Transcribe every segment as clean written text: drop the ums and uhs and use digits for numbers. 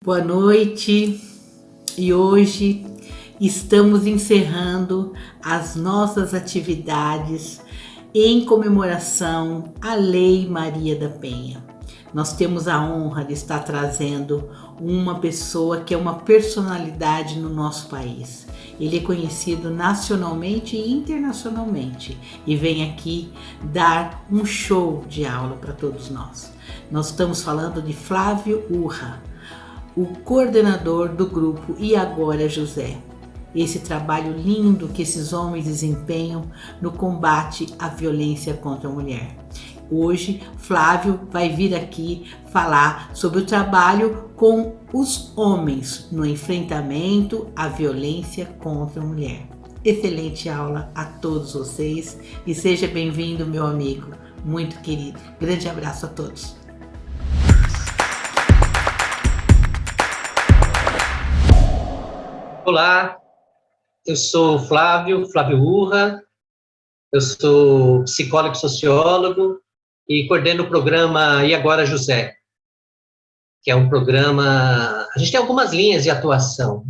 Boa noite, e hoje estamos encerrando as nossas atividades em comemoração à Lei Maria da Penha. Nós temos a honra de estar trazendo uma pessoa que é uma personalidade no nosso país. Ele é conhecido nacionalmente e internacionalmente e vem aqui dar um show de aula para todos nós. Nós estamos falando de Flávio Urra, o coordenador do grupo E Agora José. Esse trabalho lindo que esses homens desempenham no combate à violência contra a mulher. Hoje, Flávio vai vir aqui falar sobre o trabalho com os homens no enfrentamento à violência contra a mulher. Excelente aula a todos vocês e seja bem-vindo, meu amigo, muito querido. Grande abraço a todos. Olá, eu sou Flávio Urra, eu sou psicólogo e sociólogo e coordeno o programa E Agora José, que é um programa... A gente tem algumas linhas de atuação,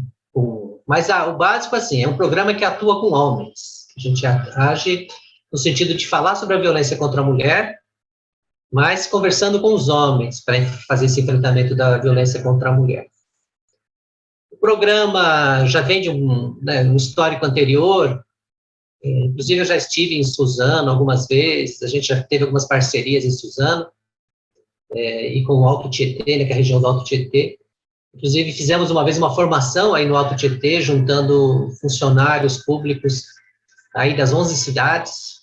mas o básico assim, é um programa que atua com homens. A gente age no sentido de falar sobre a violência contra a mulher, mas conversando com os homens para fazer esse enfrentamento da violência contra a mulher. O programa já vem de um histórico anterior, inclusive eu já estive em Suzano algumas vezes, a gente já teve algumas parcerias em Suzano, e com o Alto Tietê, que é a região do Alto Tietê. Inclusive fizemos uma vez uma formação aí no Alto Tietê, juntando funcionários públicos aí das 11 cidades,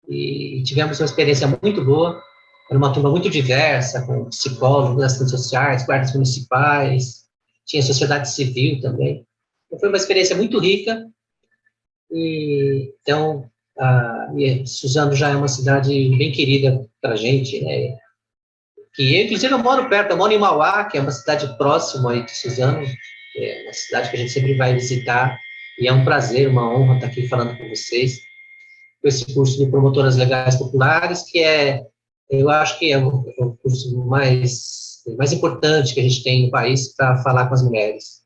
e tivemos uma experiência muito boa. Era uma turma muito diversa, com psicólogos, assistentes sociais, guardas municipais, tinha sociedade civil também. Então, foi uma experiência muito rica, e então, Suzano já é uma cidade bem querida para a gente, né? Que, inclusive, eu moro perto, eu moro em Mauá, que é uma cidade próxima aí de Suzano, é uma cidade que a gente sempre vai visitar, e é um prazer, uma honra estar aqui falando com vocês, com esse curso de Promotoras Legais Populares, que eu acho que é o curso mais importante que a gente tem no país para falar com as mulheres.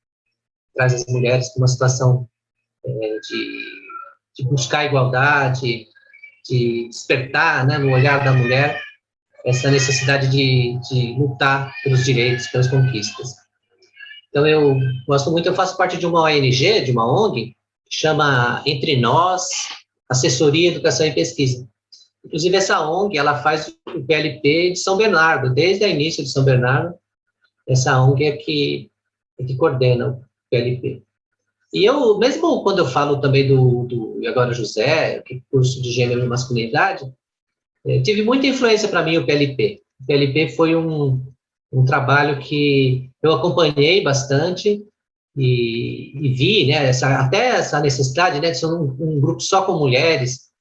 Traz as mulheres para uma situação de buscar a igualdade, de despertar, né, no olhar da mulher, essa necessidade de lutar pelos direitos, pelas conquistas. Então, eu gosto muito, eu faço parte de uma ONG, de uma ONG, que chama Entre Nós, Assessoria, Educação e Pesquisa. Inclusive, essa ONG, ela faz o PLP de São Bernardo, desde o início de São Bernardo, essa ONG é que coordena o PLP. E eu, mesmo quando eu falo também do E Agora José, que é curso de gênero e masculinidade, tive muita influência para mim o PLP. O PLP foi um trabalho que eu acompanhei bastante e vi, né, até essa necessidade, né, de ser um grupo só com mulheres.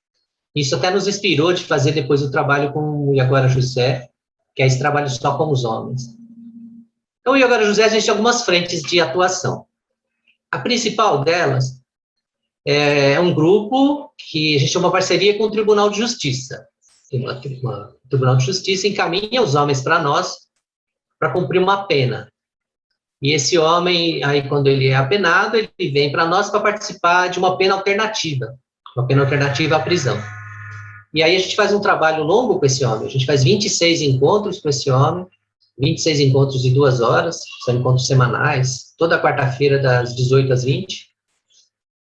Isso até nos inspirou de fazer depois o trabalho com o E Agora José, que é esse trabalho só com os homens. Então, o E Agora José, a gente tem algumas frentes de atuação. A principal delas é um grupo que a gente tem uma parceria com o Tribunal de Justiça. O Tribunal de Justiça encaminha os homens para nós para cumprir uma pena. E esse homem, aí quando ele é apenado, ele vem para nós para participar de uma pena alternativa à prisão. E aí a gente faz um trabalho longo com esse homem, a gente faz 26 encontros com esse homem, 26 encontros de 2 horas, são encontros semanais, toda quarta-feira das 18 às 20.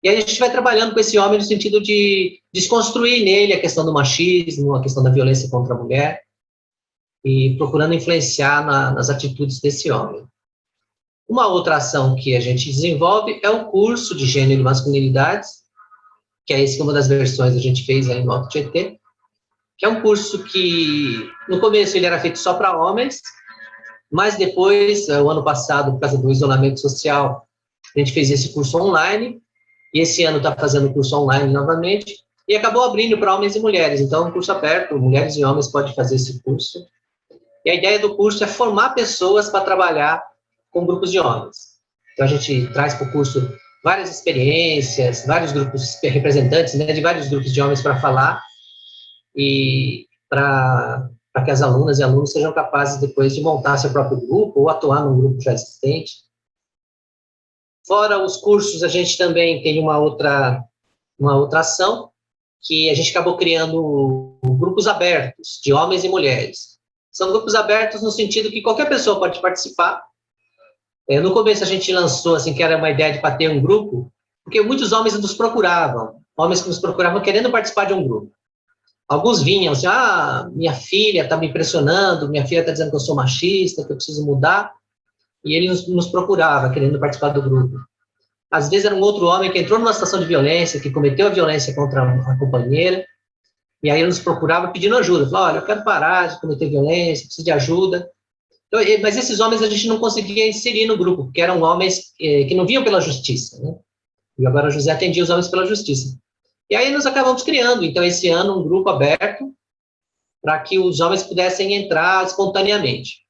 E aí a gente vai trabalhando com esse homem no sentido de desconstruir nele a questão do machismo, a questão da violência contra a mulher, e procurando influenciar nas atitudes desse homem. Uma outra ação que a gente desenvolve é o curso de Gênero e Masculinidades, que é esse que uma das versões a gente fez aí no Alto Tietê, que é um curso que, no começo, ele era feito só para homens, mas depois, o ano passado, por causa do isolamento social, a gente fez esse curso online, e esse ano está fazendo o curso online novamente, e acabou abrindo para homens e mulheres. Então, é um curso aberto, mulheres e homens podem fazer esse curso. E a ideia do curso é formar pessoas para trabalhar com grupos de homens. Então, a gente traz para o curso várias experiências, vários grupos, representantes, né, de vários grupos de homens para falar, e para para que as alunas e alunos sejam capazes depois de montar seu próprio grupo ou atuar num grupo já existente. Fora os cursos, a gente também tem uma outra ação, que a gente acabou criando grupos abertos, de homens e mulheres. São grupos abertos no sentido que qualquer pessoa pode participar. No começo a gente lançou, assim, que era uma ideia para ter um grupo, porque muitos homens nos procuravam, homens que nos procuravam querendo participar de um grupo. Alguns vinham assim, minha filha está me impressionando, minha filha está dizendo que eu sou machista, que eu preciso mudar, e ele nos procurava, querendo participar do grupo. Às vezes era um outro homem que entrou numa situação de violência, que cometeu a violência contra a companheira, e aí ele nos procurava pedindo ajuda. Falava, olha, eu quero parar de cometer violência, preciso de ajuda. Então, mas esses homens a gente não conseguia inserir no grupo, porque eram homens que não vinham pela justiça, né? E agora José atendia os homens pela justiça. E aí nós acabamos criando, então, esse ano, um grupo aberto para que os homens pudessem entrar espontaneamente.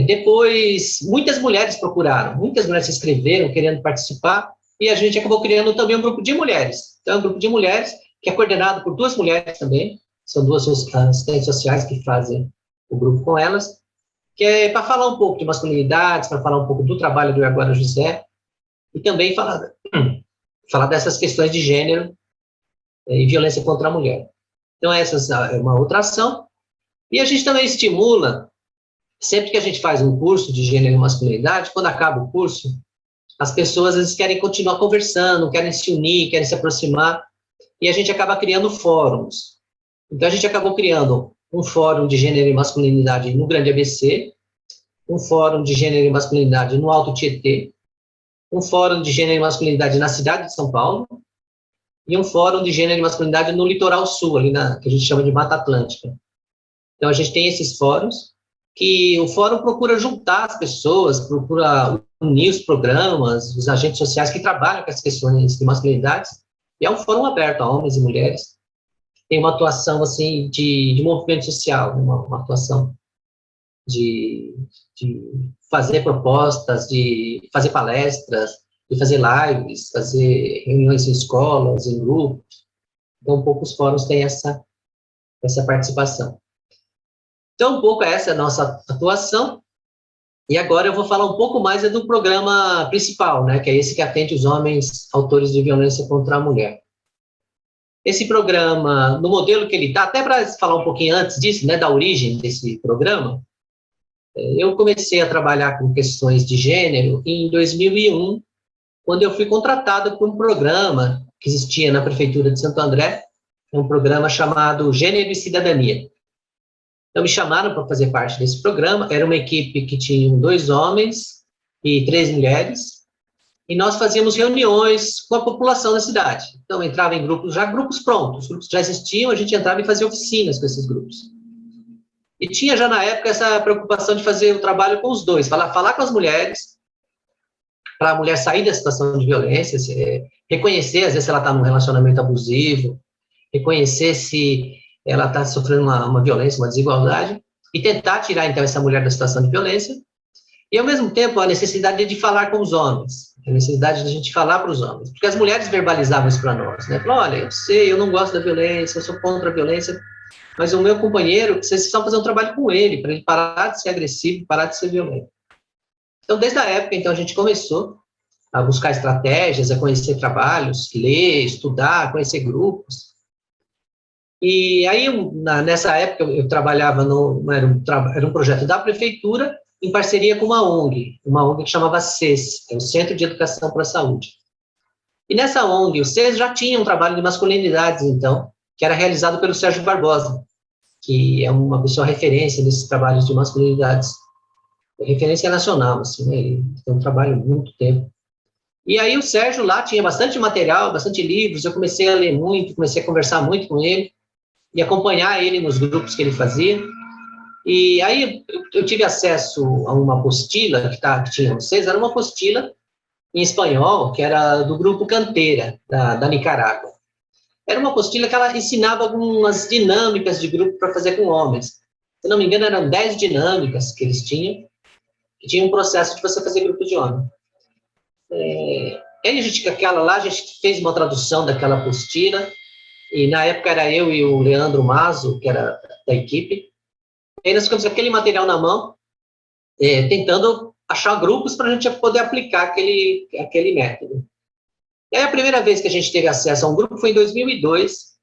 Depois, muitas mulheres procuraram, muitas mulheres se inscreveram querendo participar, e a gente acabou criando também um grupo de mulheres. Então, é um grupo de mulheres que é coordenado por 2 mulheres também, são 2 assistentes sociais que fazem o grupo com elas, que é para falar um pouco de masculinidades, para falar um pouco do trabalho do Agora José, e também falar dessas questões de gênero e violência contra a mulher. Então, essa é uma outra ação. E a gente também estimula, sempre que a gente faz um curso de gênero e masculinidade, quando acaba o curso, as pessoas às vezes querem continuar conversando, querem se unir, querem se aproximar, e a gente acaba criando fóruns. Então, a gente acabou criando um fórum de gênero e masculinidade no Grande ABC, um fórum de gênero e masculinidade no Alto Tietê, um fórum de gênero e masculinidade na cidade de São Paulo, e um fórum de gênero e masculinidade no litoral sul, ali que a gente chama de Mata Atlântica. Então, a gente tem esses fóruns, que o fórum procura juntar as pessoas, procura unir os programas, os agentes sociais que trabalham com as questões de masculinidades, e é um fórum aberto a homens e mulheres. Tem uma atuação, assim, de movimento social, uma atuação de fazer propostas, de fazer palestras, de fazer lives, fazer reuniões em escolas, em grupos. Então, poucos fóruns têm essa participação. Então, um pouco essa é a nossa atuação. E agora eu vou falar um pouco mais do programa principal, né, que é esse que atende os homens autores de violência contra a mulher. Esse programa, no modelo que ele está, até para falar um pouquinho antes disso, né, da origem desse programa, eu comecei a trabalhar com questões de gênero em 2001, quando eu fui contratado por um programa que existia na Prefeitura de Santo André, um programa chamado Gênero e Cidadania. Então, me chamaram para fazer parte desse programa, era uma equipe que tinha 2 homens e 3 mulheres, e nós fazíamos reuniões com a população da cidade. Então, entrava em grupos prontos, os grupos já existiam, a gente entrava e fazia oficinas com esses grupos. E tinha já na época essa preocupação de fazer o trabalho com os dois, falar com as mulheres, para a mulher sair da situação de violência, reconhecer, às vezes, se ela está num relacionamento abusivo, reconhecer se ela está sofrendo uma violência, uma desigualdade, e tentar tirar, então, essa mulher da situação de violência, e, ao mesmo tempo, a necessidade de falar com os homens, a necessidade de a gente falar para os homens, porque as mulheres verbalizavam isso para nós, né? Falaram, olha, eu sei, eu não gosto da violência, eu sou contra a violência, mas o meu companheiro, vocês precisam fazer um trabalho com ele, para ele parar de ser agressivo, parar de ser violento. Então, desde a época, então, a gente começou a buscar estratégias, a conhecer trabalhos, ler, estudar, conhecer grupos. E aí, nessa época, eu trabalhava era um projeto da prefeitura, em parceria com uma ONG que chamava CES, que é o Centro de Educação para a Saúde. E nessa ONG, o CES já tinha um trabalho de masculinidades, então, que era realizado pelo Sérgio Barbosa, que é uma pessoa referência nesses trabalhos de masculinidades, referência nacional, assim, né? Ele tem um trabalho há muito tempo. E aí o Sérgio lá tinha bastante material, bastante livros, eu comecei a ler muito, comecei a conversar muito com ele, e acompanhar ele nos grupos que ele fazia. E aí eu tive acesso a uma apostila que tinha vocês, era uma apostila em espanhol, que era do grupo Canteira, da Nicarágua. Era uma apostila que ela ensinava algumas dinâmicas de grupo para fazer com homens. Se não me engano, eram 10 dinâmicas que eles tinham, que tinha um processo de você fazer grupo de homem. Aí a gente fez uma tradução daquela apostila, e na época era eu e o Leandro Mazo, que era da equipe, E aí nós ficamos com aquele material na mão, tentando achar grupos para a gente poder aplicar aquele método. E aí a primeira vez que a gente teve acesso a um grupo foi em 2002,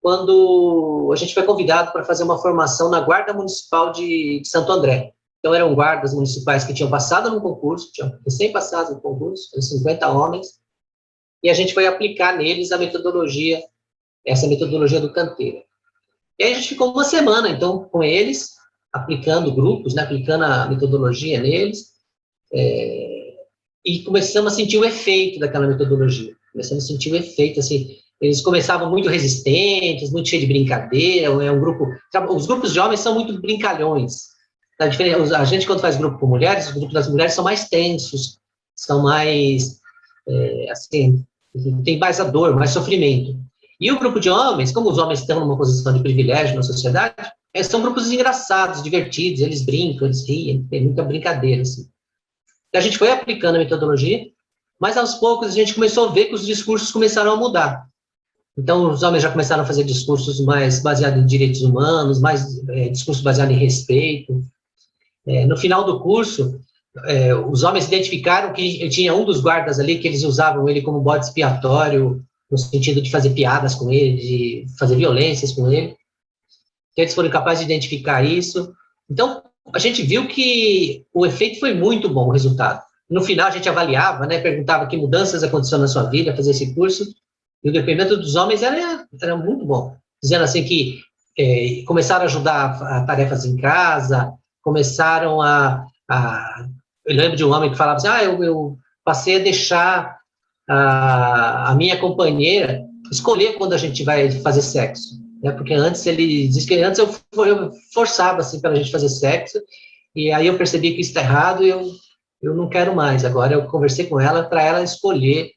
quando a gente foi convidado para fazer uma formação na Guarda Municipal de Santo André. Então, eram guardas municipais que tinham passado no concurso, tinham recém-passado no concurso, 50 homens, e a gente foi aplicar neles essa metodologia do canteiro. E aí a gente ficou uma semana, então, com eles, aplicando grupos, né, aplicando a metodologia neles, e começamos a sentir o efeito daquela metodologia. Começamos a sentir o efeito, assim, eles começavam muito resistentes, muito cheios de brincadeira, os grupos de homens são muito brincalhões. A gente, quando faz grupo com mulheres, os grupos das mulheres são mais tensos, são mais, assim, tem mais a dor, mais sofrimento. E o grupo de homens, como os homens estão numa posição de privilégio na sociedade, são grupos engraçados, divertidos, eles brincam, eles riem, tem muita brincadeira, assim. A gente foi aplicando a metodologia, mas aos poucos a gente começou a ver que os discursos começaram a mudar. Então, os homens já começaram a fazer discursos mais baseados em direitos humanos, mais discursos baseados em respeito. No final do curso, os homens identificaram que tinha um dos guardas ali que eles usavam ele como bode expiatório, no sentido de fazer piadas com ele, de fazer violências com ele. Então, eles foram capazes de identificar isso. Então, a gente viu que o efeito foi muito bom, o resultado. No final, a gente avaliava, né, perguntava que mudanças aconteceram na sua vida, fazer esse curso, e o depoimento dos homens era muito bom. Dizendo assim que começaram a ajudar a tarefas em casa, começaram eu lembro de um homem que falava assim, eu passei a deixar a minha companheira escolher quando a gente vai fazer sexo, né? Porque antes ele diz que antes eu forçava assim para a gente fazer sexo, e aí eu percebi que isso está errado, e eu não quero mais. Agora eu conversei com ela para ela escolher.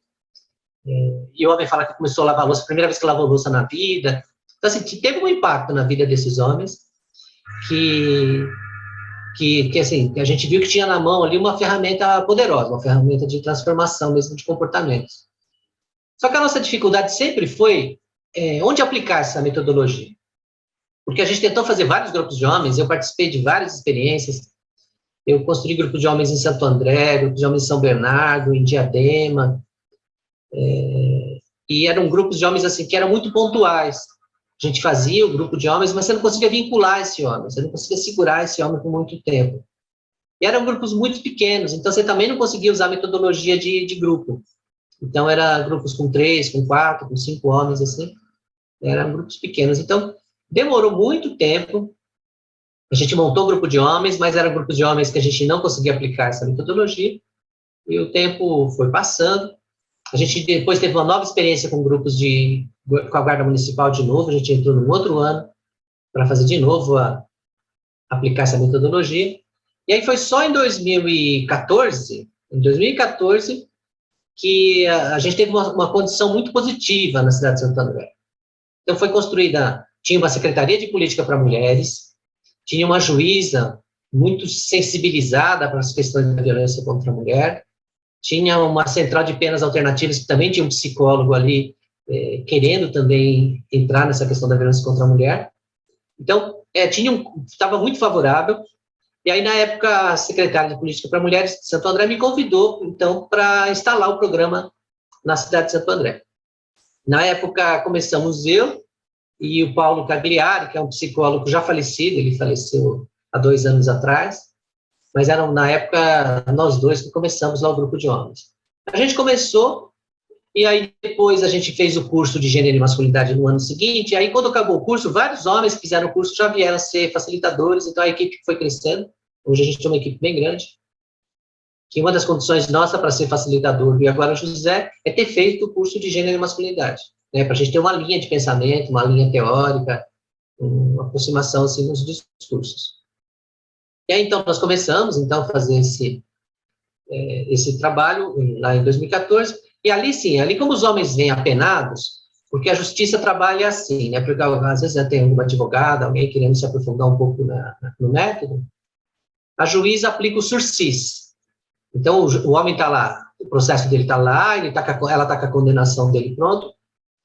E o homem fala que começou a lavar louça, a primeira vez que lavou louça na vida. Então, assim, teve um impacto na vida desses homens que assim, a gente viu que tinha na mão ali uma ferramenta poderosa, uma ferramenta de transformação mesmo de comportamentos. Só que a nossa dificuldade sempre foi onde aplicar essa metodologia. Porque a gente tentou fazer vários grupos de homens, eu participei de várias experiências, eu construí grupo de homens em Santo André, grupo de homens em São Bernardo, em Diadema, e eram grupos de homens assim que eram muito pontuais. A gente fazia o grupo de homens, mas você não conseguia vincular esse homem, você não conseguia segurar esse homem por muito tempo. E eram grupos muito pequenos, então você também não conseguia usar a metodologia de grupo. Então, eram grupos com 3, com 4, com 5 homens, assim, eram grupos pequenos. Então, demorou muito tempo, a gente montou um grupo de homens, mas eram grupos de homens que a gente não conseguia aplicar essa metodologia, e o tempo foi passando. A gente depois teve uma nova experiência com grupos com a Guarda Municipal de novo, a gente entrou num outro ano para fazer de novo aplicar essa metodologia. E aí foi só em 2014, que a gente teve uma condição muito positiva na cidade de Santo André. Então foi construída, tinha uma Secretaria de Política para Mulheres, tinha uma juíza muito sensibilizada para as questões da violência contra a mulher, tinha uma central de penas alternativas que também tinha um psicólogo ali querendo também entrar nessa questão da violência contra a mulher. Então, estava muito favorável. E aí, na época, a secretária de Política para Mulheres de Santo André me convidou, então, para instalar o programa na cidade de Santo André. Na época, começamos eu e o Paulo Cagliari, que é um psicólogo já falecido, ele faleceu há 2 anos atrás, mas na época, nós dois que começamos lá o grupo de homens. A gente começou, e aí depois a gente fez o curso de Gênero e Masculinidade no ano seguinte, e aí quando acabou o curso, vários homens que fizeram o curso já vieram ser facilitadores, então a equipe foi crescendo. Hoje a gente tem uma equipe bem grande, que uma das condições nossa para ser facilitador, e agora o José, é ter feito o curso de Gênero e Masculinidade, né, para a gente ter uma linha de pensamento, uma linha teórica, uma aproximação assim, nos discursos. E aí, então, nós começamos, então, a fazer esse trabalho lá em 2014, e ali, sim, ali como os homens vêm apenados, porque a justiça trabalha assim, né, porque às vezes já tem alguma advogada, alguém querendo se aprofundar um pouco no método, a juíza aplica o sursis. Então, o homem está lá, o processo dele está lá, ela está com a condenação dele pronto,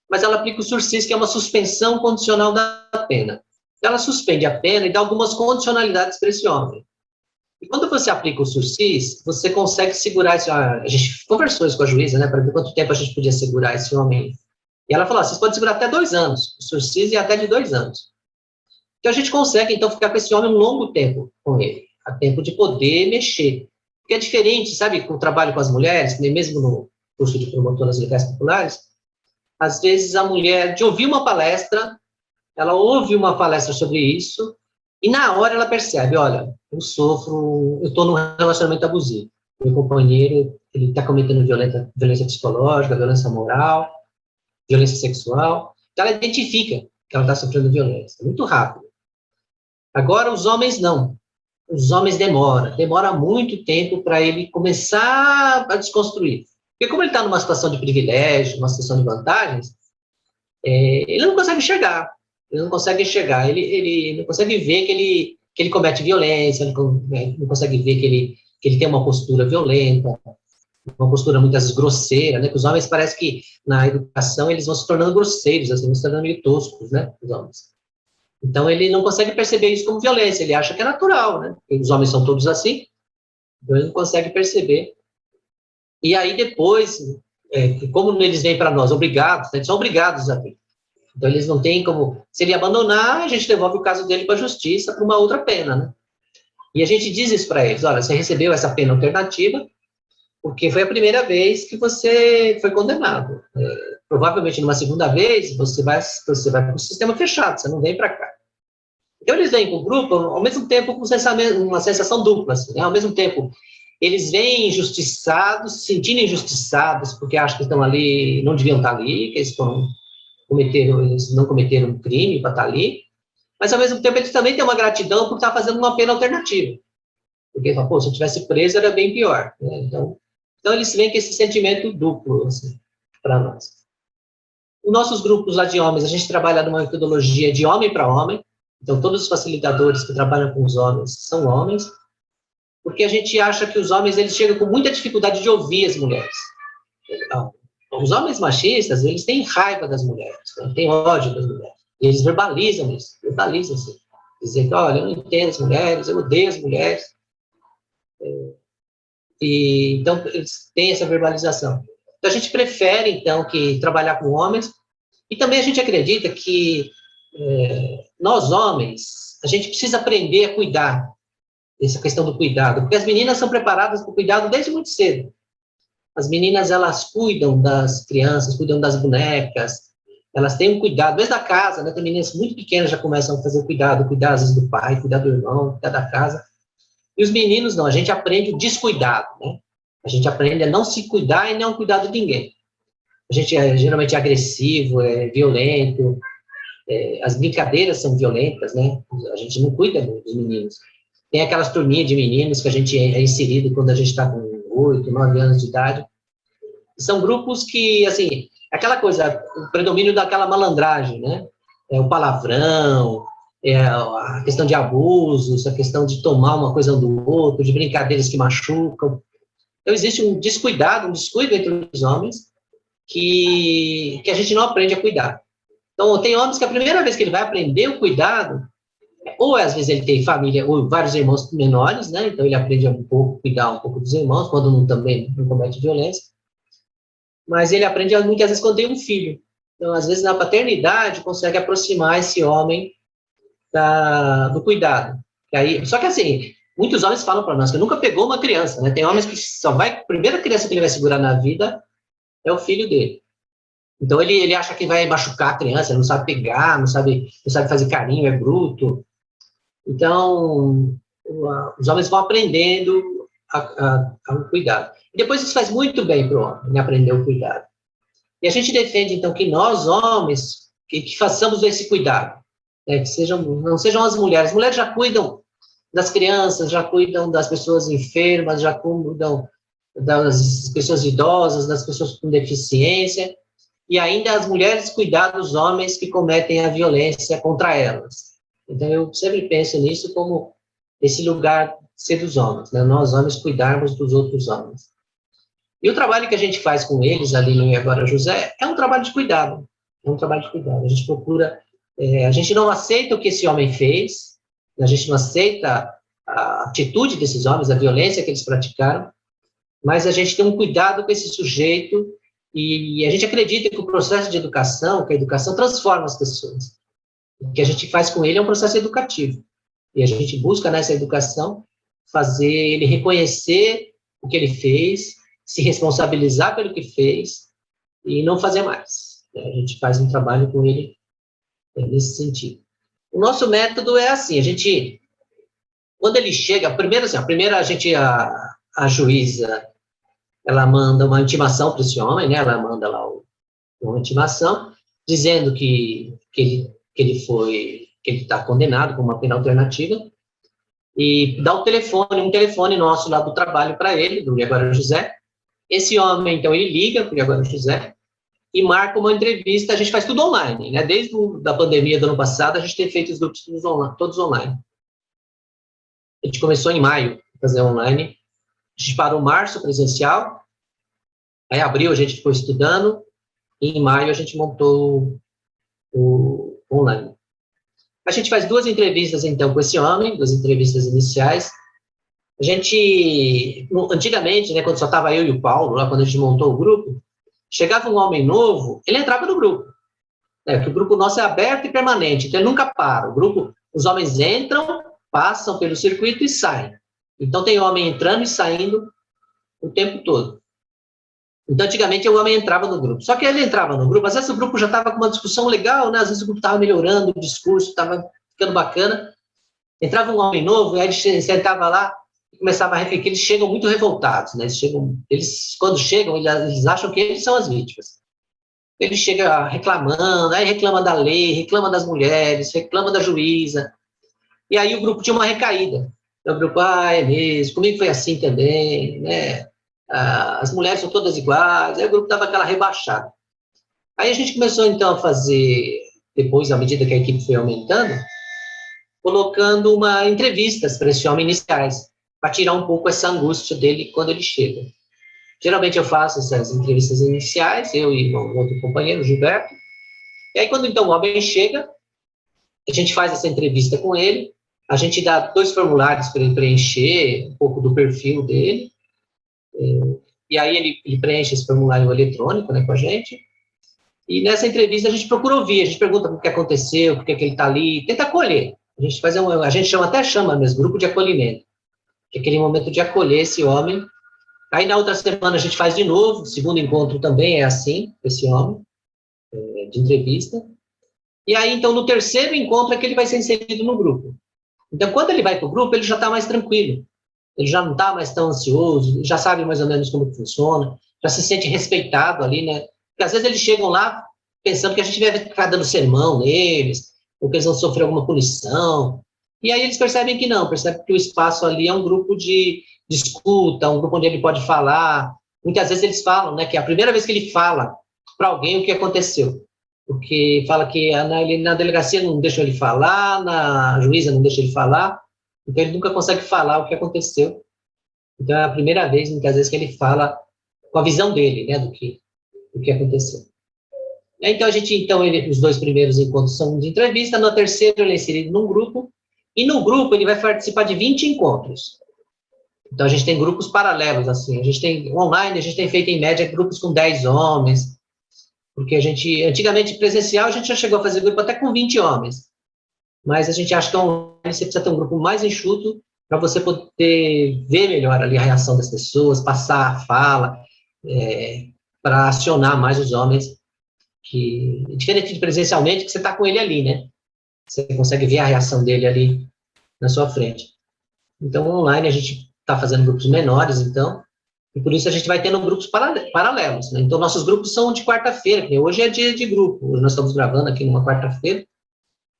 mas ela aplica o sursis, que é uma suspensão condicional da pena. Ela suspende a pena e dá algumas condicionalidades para esse homem. E quando você aplica o sursis, você consegue segurar esse... A gente conversou isso com a juíza, né, para ver quanto tempo a gente podia segurar esse homem. E ela falou, vocês podem segurar até 2 anos. O sursis é até de 2 anos. Então, a gente consegue, então, ficar com esse homem um longo tempo com ele. A tempo de poder mexer. Porque é diferente, sabe, com o trabalho com as mulheres, mesmo no curso de promotoras legais populares, às vezes a mulher, de ouvir uma palestra, ela ouve uma palestra sobre isso, e na hora ela percebe, olha, eu estou num relacionamento abusivo. Meu companheiro, ele está cometendo violência psicológica, violência moral, violência sexual. Então ela identifica que ela está sofrendo violência. Muito rápido. Agora, os homens não. Os homens demora muito tempo para ele começar a desconstruir. Porque como ele está numa situação de privilégio, uma situação de vantagens, ele não consegue enxergar. Ele não consegue enxergar, ele não consegue ver que ele comete violência, não consegue ver que ele tem uma postura violenta, uma postura muitas vezes grosseira, né? Que os homens parece que na educação eles vão se tornando grosseiros, assim, vão se tornando meio toscos, né? Os homens. Então ele não consegue perceber isso como violência, ele acha que é natural, né? Os homens são todos assim, então ele não consegue perceber. E aí depois, como eles vêm para nós obrigados, eles são obrigados a vir. Então, eles não têm como... Se ele abandonar, a gente devolve o caso dele para a justiça para uma outra pena, né? E a gente diz isso para eles, olha, você recebeu essa pena alternativa porque foi a primeira vez que você foi condenado. Provavelmente, numa segunda vez, você vai para o sistema fechado, você não vem para cá. Então, eles vêm com o grupo, ao mesmo tempo, com uma sensação dupla, assim, né? Ao mesmo tempo, eles vêm injustiçados, se sentindo injustiçados, porque acham que estão ali, não deviam estar ali, que eles não cometeram um crime para estar ali, mas ao mesmo tempo eles também têm uma gratidão por estar fazendo uma pena alternativa. Porque, pô, se eu tivesse preso era bem pior. Né? Então, eles vêm com esse sentimento duplo, assim, para nós. Os nossos grupos lá de homens, a gente trabalha numa metodologia de homem para homem, então todos os facilitadores que trabalham com os homens são homens, porque a gente acha que os homens eles chegam com muita dificuldade de ouvir as mulheres. Então, os homens machistas, eles têm raiva das mulheres, né? Têm ódio das mulheres. E eles verbalizam isso, verbalizam assim. Dizem que, olha, eu não entendo as mulheres, eu odeio as mulheres. Então, eles têm essa verbalização. Então, a gente prefere, então, que trabalhar com homens. E também a gente acredita que nós, homens, a gente precisa aprender a cuidar. Essa questão do cuidado. Porque as meninas são preparadas para o cuidado desde muito cedo. As meninas, elas cuidam das crianças, cuidam das bonecas, elas têm um cuidado, desde a casa, né? Tem meninas muito pequenas já começam a fazer cuidar às vezes do pai, cuidar do irmão, cuidar da casa. E os meninos não, a gente aprende o descuidado, né? A gente aprende a não se cuidar e não cuidar de ninguém. A gente geralmente é agressivo, é violento, as brincadeiras são violentas, né? A gente não cuida dos meninos. Tem aquelas turminhas de meninos que a gente é inserido quando a gente está com 8, 9 anos de idade. São grupos que, assim, aquela coisa, o predomínio daquela malandragem, né? O palavrão, a questão de abusos, a questão de tomar uma coisa do outro, de brincadeiras que machucam. Então, existe um descuido entre os homens que a gente não aprende a cuidar. Então, tem homens que a primeira vez que ele vai aprender o cuidado, ou às vezes ele tem família, ou vários irmãos menores, né? Então ele aprende a cuidar um pouco dos irmãos, quando também não comete violência. Mas ele aprende muitas vezes quando tem um filho. Então, às vezes, na paternidade, consegue aproximar esse homem do cuidado. Só que, assim, muitos homens falam para nós que nunca pegou uma criança, né? Tem homens que a primeira criança que ele vai segurar na vida é o filho dele. Então, ele acha que vai machucar a criança, não sabe pegar, não sabe fazer carinho, é bruto. Então, os homens vão aprendendo a cuidado. E depois isso faz muito bem para o homem, né, aprender o cuidado. E a gente defende, então, que nós, homens, que façamos esse cuidado. Né, não sejam as mulheres. As mulheres já cuidam das crianças, já cuidam das pessoas enfermas, já cuidam das pessoas idosas, das pessoas com deficiência, e ainda as mulheres cuidar dos homens que cometem a violência contra elas. Então, eu sempre penso nisso como esse lugar ser dos homens, né? Nós, homens, cuidarmos dos outros homens. E o trabalho que a gente faz com eles ali no E Agora José é um trabalho de cuidado. É um trabalho de cuidado. A gente procura A gente não aceita o que esse homem fez, a gente não aceita a atitude desses homens, a violência que eles praticaram, mas a gente tem um cuidado com esse sujeito e a gente acredita que o processo de educação, que a educação transforma as pessoas. O que a gente faz com ele é um processo educativo. E a gente busca nessa educação fazer ele reconhecer o que ele fez, se responsabilizar pelo que fez e não fazer mais. A gente faz um trabalho com ele nesse sentido. O nosso método é assim, quando ele chega, primeiro a juíza, ela manda uma intimação para esse homem, né? Ela manda lá uma intimação dizendo que ele está condenado com uma pena alternativa e dá um telefone nosso lá do trabalho para ele, do Iaguara José. Esse homem, então, ele liga para o Iaguara José e marca uma entrevista. A gente faz tudo online, né? Desde a pandemia do ano passado, a gente tem feito os grupos todos online. A gente começou em maio a fazer online. A gente parou em março presencial. Aí, abril, a gente ficou estudando. E em maio, a gente montou o online. A gente faz 2 entrevistas, então, com esse homem, 2 entrevistas iniciais. A gente, antigamente, né, quando só estava eu e o Paulo, lá quando a gente montou o grupo, chegava um homem novo, ele entrava no grupo. Porque o grupo nosso é aberto e permanente, então ele nunca para. Os homens entram, passam pelo circuito e saem. Então tem homem entrando e saindo o tempo todo. Então, antigamente, o homem entrava no grupo. Só que ele entrava no grupo, às vezes o grupo já estava com uma discussão legal, né? Às vezes o grupo estava melhorando o discurso, estava ficando bacana. Entrava um homem novo, aí ele sentava lá e começava a refletir, que eles chegam muito revoltados, né? Quando chegam, eles acham que eles são as vítimas. Ele chega reclamando, aí reclama da lei, reclama das mulheres, reclama da juíza. E aí o grupo tinha uma recaída. Então, o grupo, é mesmo, comigo foi assim também, né? As mulheres são todas iguais, aí o grupo dava aquela rebaixada. Aí a gente começou, então, a fazer, depois, à medida que a equipe foi aumentando, colocando entrevistas para esse homem iniciais, para tirar um pouco essa angústia dele quando ele chega. Geralmente eu faço essas entrevistas iniciais, eu e um outro companheiro, o Gilberto, e aí quando, então, o homem chega, a gente faz essa entrevista com ele, a gente dá 2 formulários para ele preencher, um pouco do perfil dele, e aí ele preenche esse formulário eletrônico, né, com a gente, e nessa entrevista a gente procura ouvir, a gente pergunta o que aconteceu, por que ele está ali, tenta acolher. A gente chama mesmo, grupo de acolhimento, que é aquele momento de acolher esse homem. Aí na outra semana a gente faz de novo, o segundo encontro também é assim, esse homem, de entrevista. E aí, então, no terceiro encontro é que ele vai ser inserido no grupo. Então, quando ele vai para o grupo, ele já está mais tranquilo. Ele já não está mais tão ansioso, já sabe mais ou menos como funciona, já se sente respeitado ali, né? Porque às vezes eles chegam lá pensando que a gente vai ficar dando sermão neles, ou que eles vão sofrer alguma punição. E aí eles percebem que não, percebem que o espaço ali é um grupo de escuta, um grupo onde ele pode falar. Muitas vezes eles falam, né, que é a primeira vez que ele fala para alguém o que aconteceu. Porque fala que na delegacia não deixam ele falar, na juíza não deixa ele falar, então ele nunca consegue falar o que aconteceu. Então é a primeira vez, muitas vezes, que ele fala com a visão dele, né, do que aconteceu. Então, os 2 primeiros encontros são de entrevista, no terceiro ele é inserido num grupo, e no grupo ele vai participar de 20 encontros. Então, a gente tem grupos paralelos, assim, online, a gente tem feito, em média, grupos com 10 homens, porque antigamente, presencial, a gente já chegou a fazer grupo até com 20 homens, mas a gente acha que online você precisa ter um grupo mais enxuto, para você poder ver melhor ali a reação das pessoas, passar a fala, para acionar mais os homens, que, diferente de presencialmente, que você está com ele ali, né? Você consegue ver a reação dele ali na sua frente. Então, online, a gente está fazendo grupos menores, então, e por isso a gente vai tendo grupos paralelos, né? Então, nossos grupos são de quarta-feira, que hoje é dia de grupo, hoje nós estamos gravando aqui numa quarta-feira,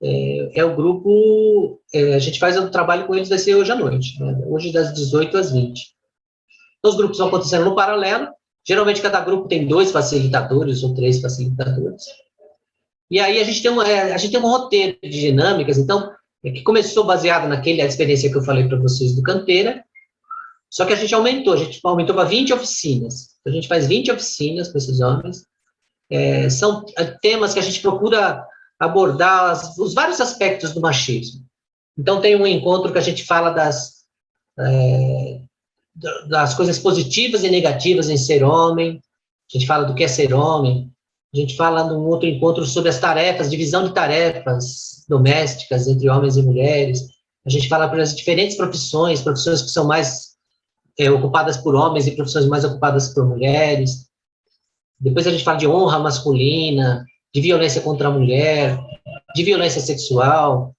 o grupo, a gente faz o trabalho com eles, vai ser hoje à noite, né? Hoje das 18 às 20. Então, os grupos vão acontecendo no paralelo, geralmente cada grupo tem 2 facilitadores ou 3 facilitadores, e aí a gente tem um roteiro de dinâmicas, então, que começou baseado naquela experiência que eu falei para vocês do Canteira, só que a gente aumentou para 20 oficinas. A gente faz 20 oficinas para esses homens. São temas que a gente procura abordar os vários aspectos do machismo. Então, tem um encontro que a gente fala das coisas positivas e negativas em ser homem, a gente fala do que é ser homem, a gente fala num outro encontro sobre as tarefas, divisão de tarefas domésticas entre homens e mulheres, a gente fala para as diferentes profissões que são mais ocupadas por homens e profissões mais ocupadas por mulheres. Depois a gente fala de honra masculina, de violência contra a mulher, de violência sexual,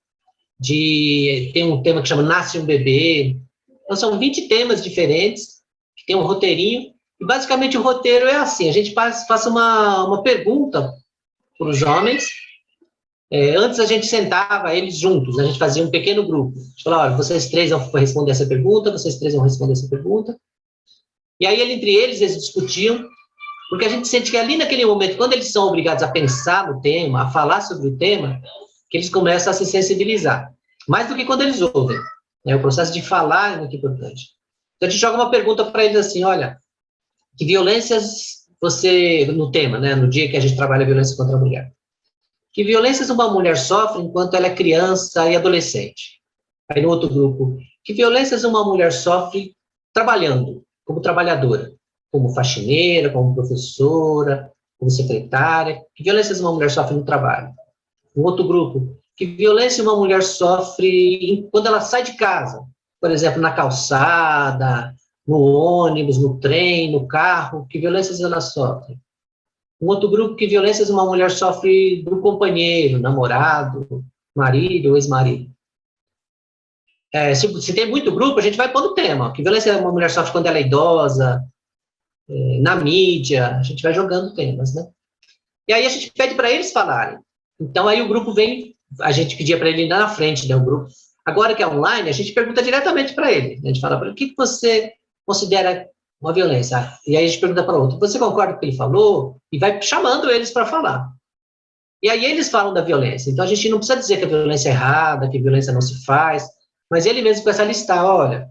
tem um tema que chama Nasce um Bebê. Então, são 20 temas diferentes, que tem um roteirinho, e basicamente o roteiro é assim, a gente faz uma pergunta para os homens, antes a gente sentava eles juntos, a gente fazia um pequeno grupo, a gente falava, olha, vocês três vão responder essa pergunta, vocês três vão responder essa pergunta, e aí entre eles discutiam, porque a gente sente que ali naquele momento, quando eles são obrigados a pensar no tema, a falar sobre o tema, que eles começam a se sensibilizar, mais do que quando eles ouvem. O processo de falar é muito importante. Então, a gente joga uma pergunta para eles assim, olha, que violências você, no tema, né, no dia que a gente trabalha a violência contra a mulher, que violências uma mulher sofre enquanto ela é criança e adolescente? Aí no outro grupo, que violências uma mulher sofre trabalhando, como trabalhadora, como faxineira, como professora, como secretária, que violências uma mulher sofre no trabalho? No outro grupo, que violência uma mulher sofre quando ela sai de casa, por exemplo, na calçada, no ônibus, no trem, no carro, que violências ela sofre? Um outro grupo, que violências uma mulher sofre do companheiro, namorado, marido ou ex-marido? Se tem muito grupo, a gente vai pondo tema, que violência uma mulher sofre quando ela é idosa, na mídia, a gente vai jogando temas, né? E aí a gente pede para eles falarem. Então aí o grupo vem, a gente pedia para ele ir lá na frente, né, o grupo. Agora que é online, a gente pergunta diretamente para ele. A gente fala, o que você considera uma violência? E aí a gente pergunta para o outro, você concorda com o que ele falou? E vai chamando eles para falar. E aí eles falam da violência. Então a gente não precisa dizer que a violência é errada, que a violência não se faz, mas ele mesmo começa a listar, olha,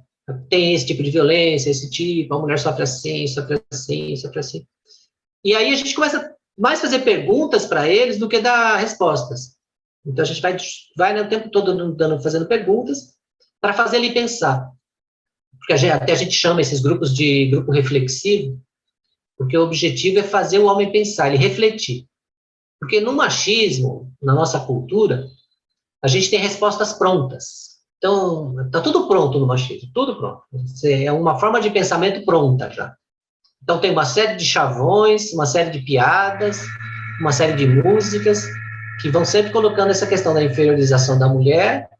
tem esse tipo de violência, esse tipo, a mulher sofre assim, sofre assim, sofre assim. E aí a gente começa mais fazer perguntas para eles do que dar respostas. Então, a gente vai o tempo todo fazendo perguntas para fazer ele pensar. Porque até a gente chama esses grupos de grupo reflexivo, porque o objetivo é fazer o homem pensar, ele refletir. Porque no machismo, na nossa cultura, a gente tem respostas prontas. Então, está tudo pronto no machismo, tudo pronto. É uma forma de pensamento pronta já. Então, tem uma série de chavões, uma série de piadas, uma série de músicas que vão sempre colocando essa questão da inferiorização da mulher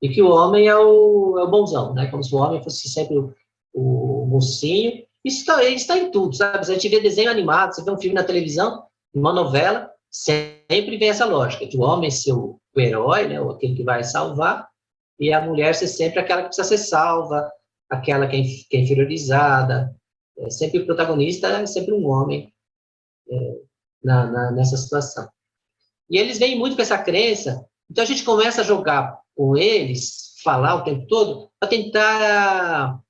e que o homem é o bonzão, né? Como se o homem fosse sempre o mocinho. Isso está em tudo, sabe? Se a gente vê desenho animado, você vê um filme na televisão, uma novela, sempre vem essa lógica de o homem ser o herói, né? Ou aquele que vai salvar, e a mulher ser sempre aquela que precisa ser salva, aquela que é inferiorizada. Sempre o protagonista é sempre um homem nessa situação. E eles vêm muito com essa crença, então a gente começa a jogar com eles, falar o tempo todo, para tentar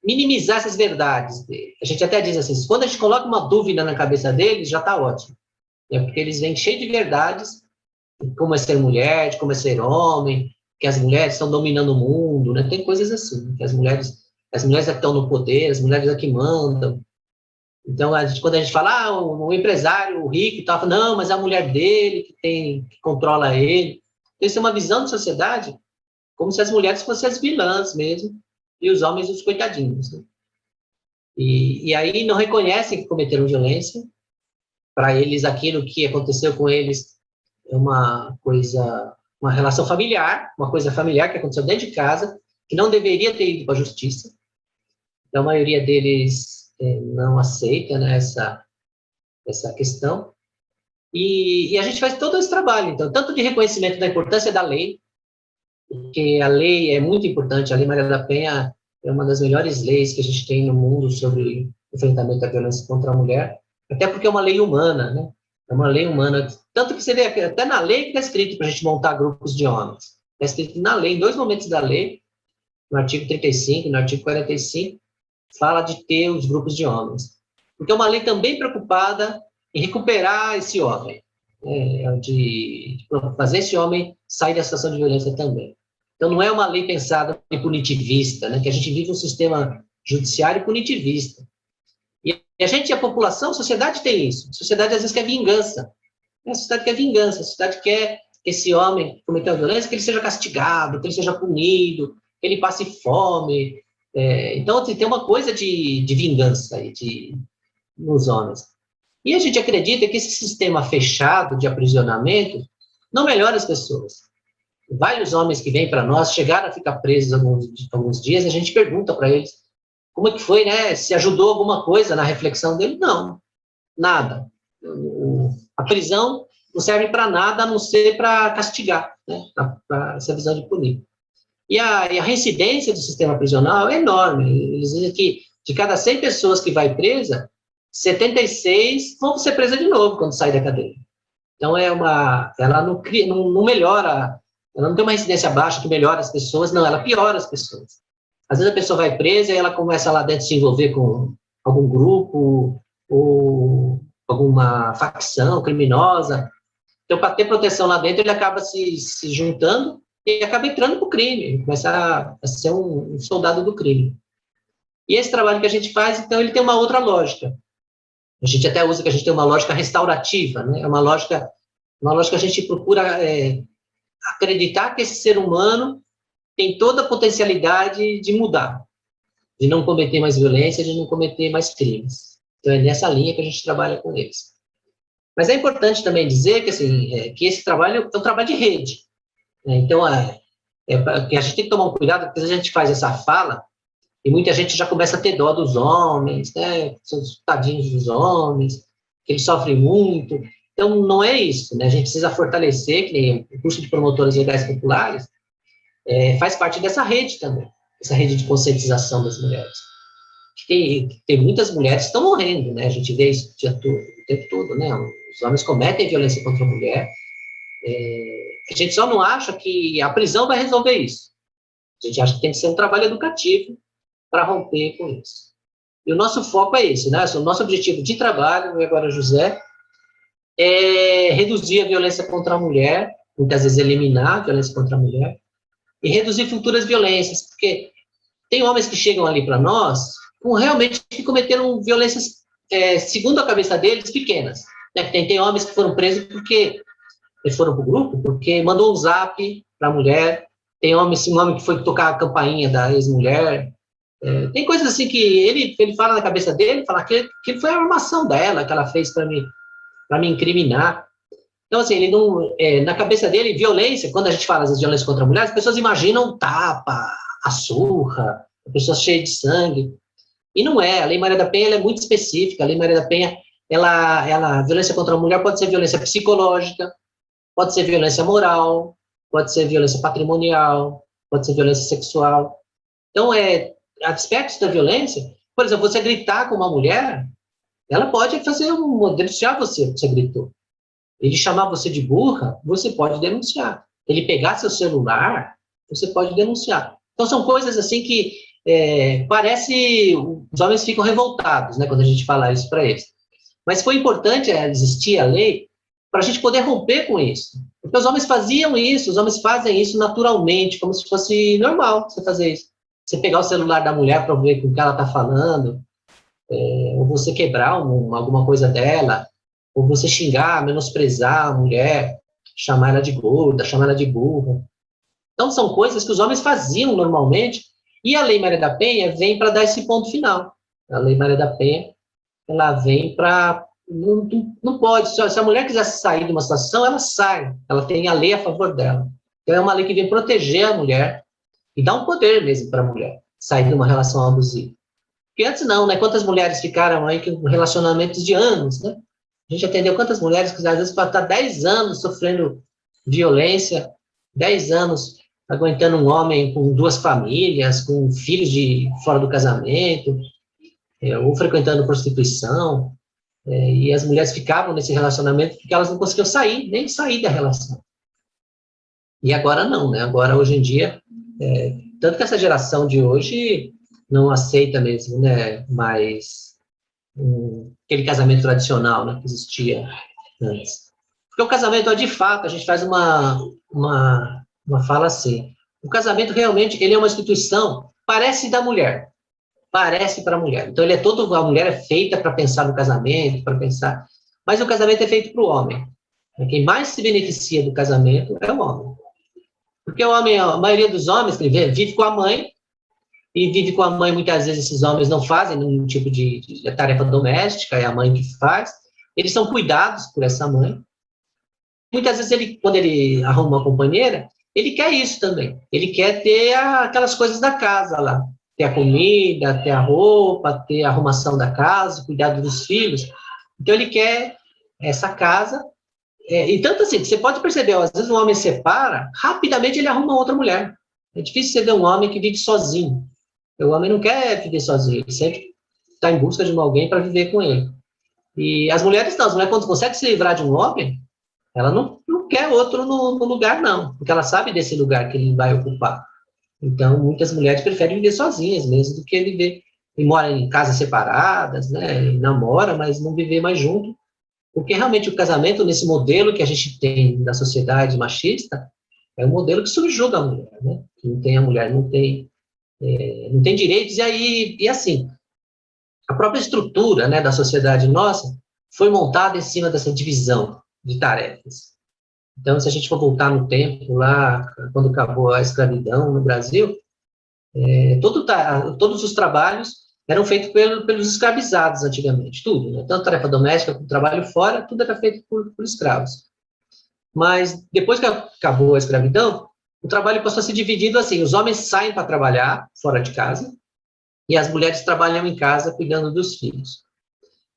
minimizar essas verdades dele. A gente até diz assim, quando a gente coloca uma dúvida na cabeça deles, já está ótimo. Porque eles vêm cheios de verdades, de como é ser mulher, de como é ser homem, que as mulheres estão dominando o mundo, né? Tem coisas assim, que as mulheres é que estão no poder, as mulheres é que mandam. Então, quando a gente fala, o empresário, o rico, tá, não, mas é a mulher dele que controla ele. Então, isso é uma visão de sociedade como se as mulheres fossem as vilãs mesmo, e os homens os coitadinhos. Né? E aí não reconhecem que cometeram violência. Para eles, aquilo que aconteceu com eles é uma relação familiar, uma coisa familiar que aconteceu dentro de casa, que não deveria ter ido para a justiça. Então, a maioria deles não aceita, né, essa questão. E a gente faz todo esse trabalho, então, tanto de reconhecimento da importância da lei, porque a lei é muito importante, a Lei Maria da Penha é uma das melhores leis que a gente tem no mundo sobre enfrentamento à violência contra a mulher, até porque é uma lei humana, né? É uma lei humana, tanto que você vê até na lei que está escrito para a gente montar grupos de homens. Está escrito na lei, em 2 momentos da lei, no artigo 35 e no artigo 45, fala de ter os grupos de homens. Porque é uma lei também preocupada em recuperar esse homem. de fazer esse homem sair da situação de violência também. Então, não é uma lei pensada em punitivista, né, que a gente vive um sistema judiciário punitivista. E a gente, a população, a sociedade tem isso. A sociedade, às vezes, quer vingança. A sociedade quer vingança. A sociedade quer que esse homem que cometeu a violência, que ele seja castigado, que ele seja punido, que ele passe fome. Então, tem uma coisa de vingança aí, nos homens. E a gente acredita que esse sistema fechado de aprisionamento não melhora as pessoas. Vários homens que vêm para nós chegaram a ficar presos alguns dias, e a gente pergunta para eles como é que foi, né? Se ajudou alguma coisa na reflexão dele? Não, nada. A prisão não serve para nada, a não ser para castigar, né? Para essa visão de punir. E a reincidência do sistema prisional é enorme. Eles dizem que de cada 100 pessoas que vai presa, 76 vão ser presas de novo quando sair da cadeia. Então, ela não melhora, ela não tem uma incidência baixa que melhora as pessoas, não, ela piora as pessoas. Às vezes a pessoa vai presa e ela começa lá dentro a se envolver com algum grupo ou alguma facção criminosa. Então, para ter proteção lá dentro, ele acaba se juntando e acaba entrando para o crime, ele começa a ser um soldado do crime. E esse trabalho que a gente faz, então, ele tem uma outra lógica. A gente até usa que a gente tem uma lógica restaurativa, né? É uma lógica que a gente procura acreditar que esse ser humano tem toda a potencialidade de mudar, de não cometer mais violência, de não cometer mais crimes. Então, é nessa linha que a gente trabalha com eles. Mas é importante também dizer que, assim, que esse trabalho é um trabalho de rede. Né? Então, que a gente tem que tomar um cuidado, porque a gente faz essa fala, e muita gente já começa a ter dó dos homens, né? Os tadinhos dos homens, que eles sofrem muito. Então, não é isso, né? A gente precisa fortalecer, que nem o curso de promotoras legais populares, faz parte dessa rede também, essa rede de conscientização das mulheres. Tem muitas mulheres que estão morrendo, né? A gente vê isso o tempo todo, né? Os homens cometem violência contra a mulher. A gente só não acha que a prisão vai resolver isso. A gente acha que tem que ser um trabalho educativo para romper com isso. E o nosso foco é esse, né? O nosso objetivo de trabalho, e agora José, é reduzir a violência contra a mulher, muitas vezes eliminar a violência contra a mulher, e reduzir futuras violências, porque tem homens que chegam ali para nós com realmente que cometeram violências, segundo a cabeça deles, pequenas. Né? Tem homens que foram presos porque eles foram para o grupo, porque mandou um zap para a mulher, tem um homem que foi tocar a campainha da ex-mulher. Tem coisas assim que ele fala na cabeça dele, fala que foi a armação dela, que ela fez para me incriminar. Então, assim, ele não, na cabeça dele, violência, quando a gente fala de violência contra a mulher, as pessoas imaginam tapa, a surra, a pessoa cheia de sangue. E não é. A Lei Maria da Penha ela é muito específica. A Lei Maria da Penha, a violência contra a mulher pode ser violência psicológica, pode ser violência moral, pode ser violência patrimonial, pode ser violência sexual. Então, aspectos da violência, por exemplo, você gritar com uma mulher, ela pode denunciar você, que você gritou. Ele chamar você de burra, você pode denunciar. Ele pegar seu celular, você pode denunciar. Então, são coisas assim que parece... Os homens ficam revoltados, né, quando a gente fala isso para eles. Mas foi importante existir a lei para a gente poder romper com isso. Porque os homens faziam isso, os homens fazem isso naturalmente, como se fosse normal você fazer isso. Você pegar o celular da mulher para ver com o que ela está falando, ou você quebrar alguma coisa dela, ou você xingar, menosprezar a mulher, chamar ela de gorda, chamar ela de burra. Então, são coisas que os homens faziam normalmente, e a Lei Maria da Penha vem para dar esse ponto final. A Lei Maria da Penha, ela vem para... Não pode, se a mulher quiser sair de uma situação, ela sai, ela tem a lei a favor dela. Então, é uma lei que vem proteger a mulher, e dá um poder mesmo para a mulher sair de uma relação abusiva. Porque antes não, né? Quantas mulheres ficaram aí com relacionamentos de anos, né? A gente atendeu quantas mulheres que às vezes podem estar 10 anos sofrendo violência, 10 anos aguentando um homem com 2 famílias, com filhos fora do casamento, ou frequentando prostituição, e as mulheres ficavam nesse relacionamento porque elas não conseguiam nem sair da relação. E agora não, né? Agora, hoje em dia, tanto que essa geração de hoje não aceita mesmo, né, mais aquele casamento tradicional, né, que existia antes. Porque o casamento, ó, de fato, a gente faz uma fala assim, o casamento realmente, ele é uma instituição, parece da mulher, parece para a mulher. Então, ele é todo, a mulher é feita para pensar no casamento, para pensar, mas o casamento é feito para o homem. Quem mais se beneficia do casamento é o homem. Porque o homem, a maioria dos homens, vive com a mãe, e vive com a mãe, muitas vezes esses homens não fazem nenhum tipo de tarefa doméstica, é a mãe que faz, eles são cuidados por essa mãe. Muitas vezes, quando ele arruma uma companheira, ele quer isso também, ele quer ter aquelas coisas da casa lá, ter a comida, ter a roupa, ter a arrumação da casa, cuidado dos filhos, então ele quer essa casa, e tanto assim, você pode perceber, às vezes o homem separa, rapidamente ele arruma outra mulher, é difícil você ver um homem que vive sozinho, o homem não quer viver sozinho, ele sempre está em busca de alguém para viver com ele. E as mulheres não, as mulheres quando conseguem se livrar de um homem, ela não quer outro no lugar, não, porque ela sabe desse lugar que ele vai ocupar. Então, muitas mulheres preferem viver sozinhas mesmo do que viver, e moram em casas separadas, né, e namora, mas não viver mais junto, porque realmente o casamento, nesse modelo que a gente tem da sociedade machista, é um modelo que subjuga a mulher, né, que não tem a mulher, não tem direitos, e assim, a própria estrutura, né, da sociedade nossa foi montada em cima dessa divisão de tarefas. Então, se a gente for voltar no tempo, lá, quando acabou a escravidão no Brasil, todos os trabalhos eram feitos pelos escravizados antigamente, tudo, né? Tanto tarefa doméstica como trabalho fora, tudo era feito por escravos. Mas, depois que acabou a escravidão, o trabalho passou a ser dividido assim, os homens saem para trabalhar fora de casa, e as mulheres trabalham em casa cuidando dos filhos.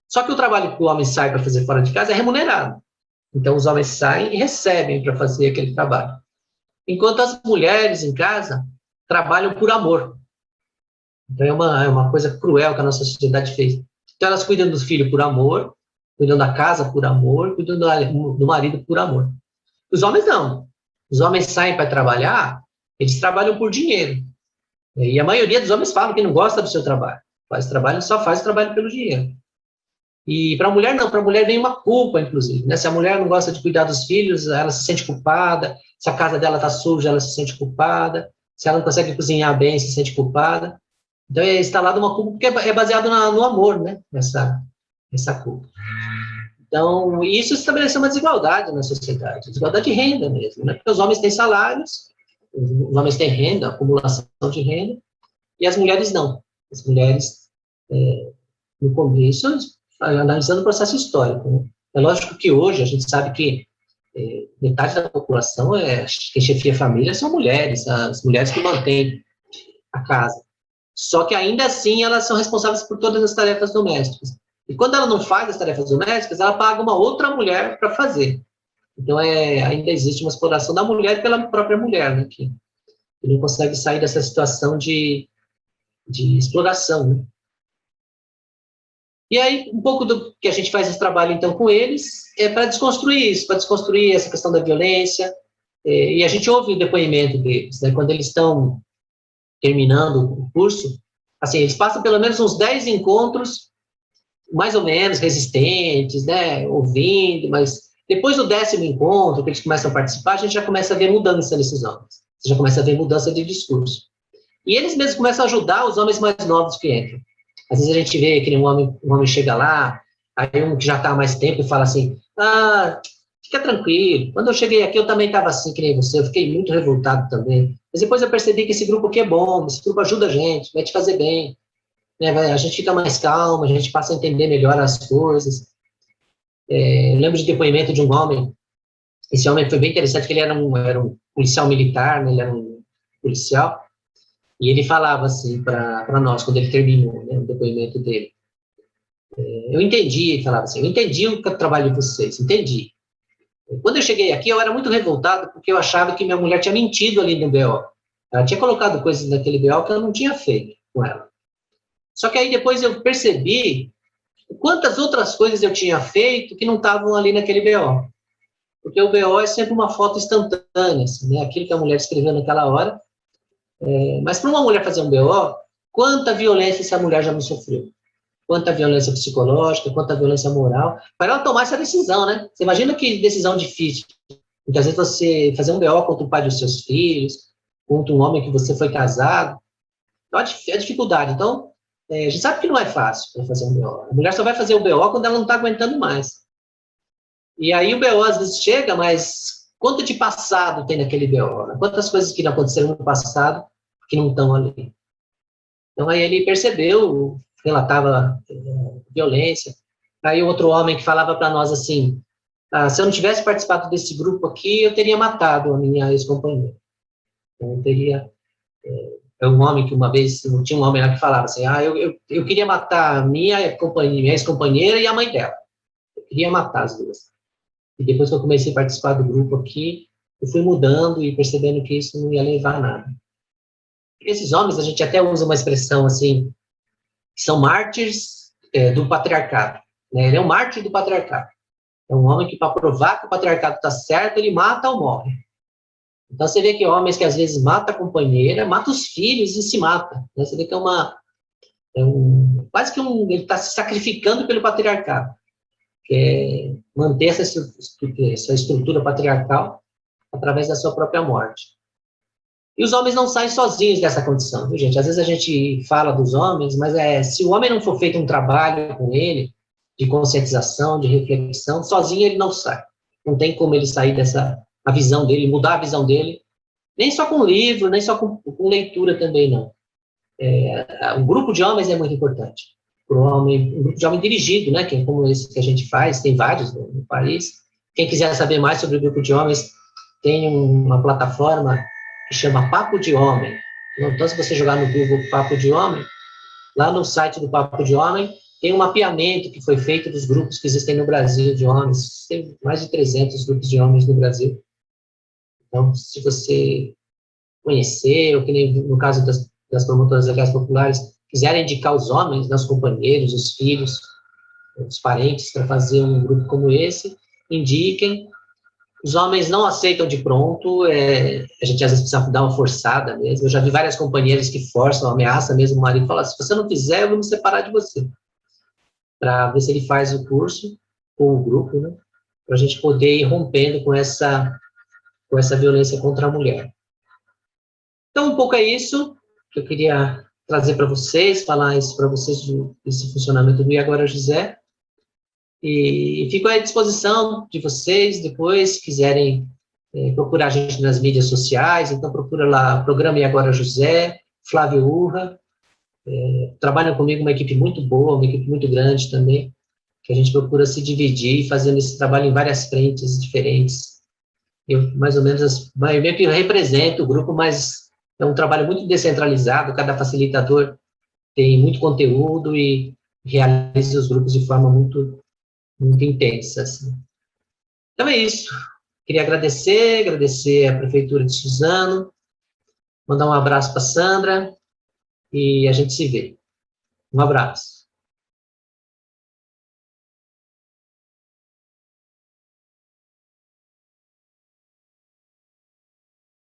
Só que o trabalho que o homem sai para fazer fora de casa é remunerado. Então, os homens saem e recebem para fazer aquele trabalho. Enquanto as mulheres em casa trabalham por amor. Então, é uma coisa cruel que a nossa sociedade fez. Então, elas cuidam do filho por amor, cuidam da casa por amor, cuidam do marido por amor. Os homens não. Os homens saem para trabalhar, eles trabalham por dinheiro. E a maioria dos homens falam que não gosta do seu trabalho. Só faz o trabalho pelo dinheiro. E para a mulher não, para a mulher vem uma culpa, inclusive, né? Se a mulher não gosta de cuidar dos filhos, ela se sente culpada, se a casa dela está suja, ela se sente culpada, se ela não consegue cozinhar bem, se sente culpada. Então é instalada uma culpa que é baseado no amor, né? Essa culpa. Então, isso estabeleceu uma desigualdade na sociedade, desigualdade de renda mesmo, né? Porque os homens têm salários, os homens têm renda, acumulação de renda, e as mulheres não. As mulheres, no começo, analisando o processo histórico, né? É lógico que hoje a gente sabe que metade da população, quem chefia a família são mulheres, as mulheres que mantêm a casa. Só que ainda assim elas são responsáveis por todas as tarefas domésticas. E quando ela não faz as tarefas domésticas, ela paga uma outra mulher para fazer. Então ainda existe uma exploração da mulher pela própria mulher, né? Que não consegue sair dessa situação de exploração, né? E aí, um pouco do que a gente faz esse trabalho, então, com eles, é para desconstruir isso, para desconstruir essa questão da violência, e a gente ouve o depoimento deles, né, quando eles estão terminando o curso, assim, eles passam pelo menos uns 10 encontros, mais ou menos resistentes, né, ouvindo, mas depois do 10º encontro, que eles começam a participar, a gente já começa a ver mudança nesses homens, você já começa a ver mudança de discurso. E eles mesmos começam a ajudar os homens mais novos que entram. Às vezes a gente vê que um homem chega lá, aí um que já está há mais tempo fala assim, fica tranquilo, quando eu cheguei aqui eu também estava assim, que nem você, eu fiquei muito revoltado também, mas depois eu percebi que esse grupo aqui é bom, esse grupo ajuda a gente, vai te fazer bem, né? A gente fica mais calmo, a gente passa a entender melhor as coisas. Eu lembro de depoimento de um homem, esse homem foi bem interessante, que ele era um policial militar, né? Ele era um policial, e ele falava assim para nós, quando ele terminou, né, o depoimento dele. Eu entendi, ele falava assim, eu entendi o trabalho de vocês, entendi. Quando eu cheguei aqui, eu era muito revoltado, porque eu achava que minha mulher tinha mentido ali no BO. Ela tinha colocado coisas naquele BO que eu não tinha feito com ela. Só que aí depois eu percebi quantas outras coisas eu tinha feito que não estavam ali naquele BO. Porque o BO é sempre uma foto instantânea, assim, né? Aquilo que a mulher escreveu naquela hora. Mas para uma mulher fazer um BO, quanta violência essa mulher já não sofreu? quanto a violência psicológica, quanto a violência moral, para ela tomar essa decisão, né? Você imagina que decisão difícil. Muitas vezes você fazer um BO contra o pai dos seus filhos, contra um homem que você foi casado, então é dificuldade. Então, a gente sabe que não é fácil para fazer um BO. A mulher só vai fazer o BO quando ela não está aguentando mais. E aí o BO às vezes chega, mas quanto de passado tem naquele BO? Né? Quantas coisas que não aconteceram no passado que não estão ali? Então aí ele percebeu, relatava violência. Aí outro homem que falava para nós assim, se eu não tivesse participado desse grupo aqui, eu teria matado a minha ex-companheira. Eu teria... É um homem que uma vez, tinha um homem lá que falava assim, eu queria matar a minha ex-companheira e a mãe dela. Eu queria matar as duas. E depois que eu comecei a participar do grupo aqui, eu fui mudando e percebendo que isso não ia levar a nada. Esses homens, a gente até usa uma expressão assim, que são mártires do patriarcado. Né? Ele é um mártir do patriarcado. É um homem que, para provar que o patriarcado está certo, ele mata ou morre. Então, você vê que homens que, às vezes, matam a companheira, matam os filhos e se mata. Né? Você vê que quase que ele está se sacrificando pelo patriarcado. Que é manter essa estrutura patriarcal através da sua própria morte. E os homens não saem sozinhos dessa condição, viu, gente? Às vezes a gente fala dos homens, mas se o homem não for feito um trabalho com ele, de conscientização, de reflexão, sozinho ele não sai. Não tem como ele sair a visão dele, mudar a visão dele, nem só com livro, nem só com leitura também, não. Um grupo de homens é muito importante. Um grupo de homens dirigido, né, que é como esse que a gente faz, tem vários no país. Quem quiser saber mais sobre o grupo de homens, tem uma plataforma que chama Papo de Homem. Então, se você jogar no Google Papo de Homem, lá no site do Papo de Homem, tem um mapeamento que foi feito dos grupos que existem no Brasil de homens. Tem mais de 300 grupos de homens no Brasil. Então, se você conhecer, ou que nem no caso das promotoras legais populares, quiserem indicar os homens, os companheiros, os filhos, os parentes, para fazer um grupo como esse, indiquem. Os homens não aceitam de pronto, a gente às vezes precisa dar uma forçada mesmo. Eu já vi várias companheiras que forçam, ameaçam mesmo o marido, falam, se você não fizer, eu vou me separar de você. Para ver se ele faz o curso, ou o grupo, né? Para a gente poder ir rompendo com essa violência contra a mulher. Então, um pouco é isso que eu queria trazer para vocês, falar isso para vocês desse funcionamento do E Agora José. E fico à disposição de vocês, depois, se quiserem procurar a gente nas mídias sociais, então procura lá, Programa E Agora José, Flávio Urra, trabalham comigo uma equipe muito boa, uma equipe muito grande também, que a gente procura se dividir, fazendo esse trabalho em várias frentes diferentes. Eu, mais ou menos, meio que represento o grupo, mas é um trabalho muito descentralizado, cada facilitador tem muito conteúdo e realiza os grupos de forma muito, muito intensa. Assim. Então é isso. Queria agradecer à Prefeitura de Suzano, mandar um abraço para a Sandra e a gente se vê. Um abraço.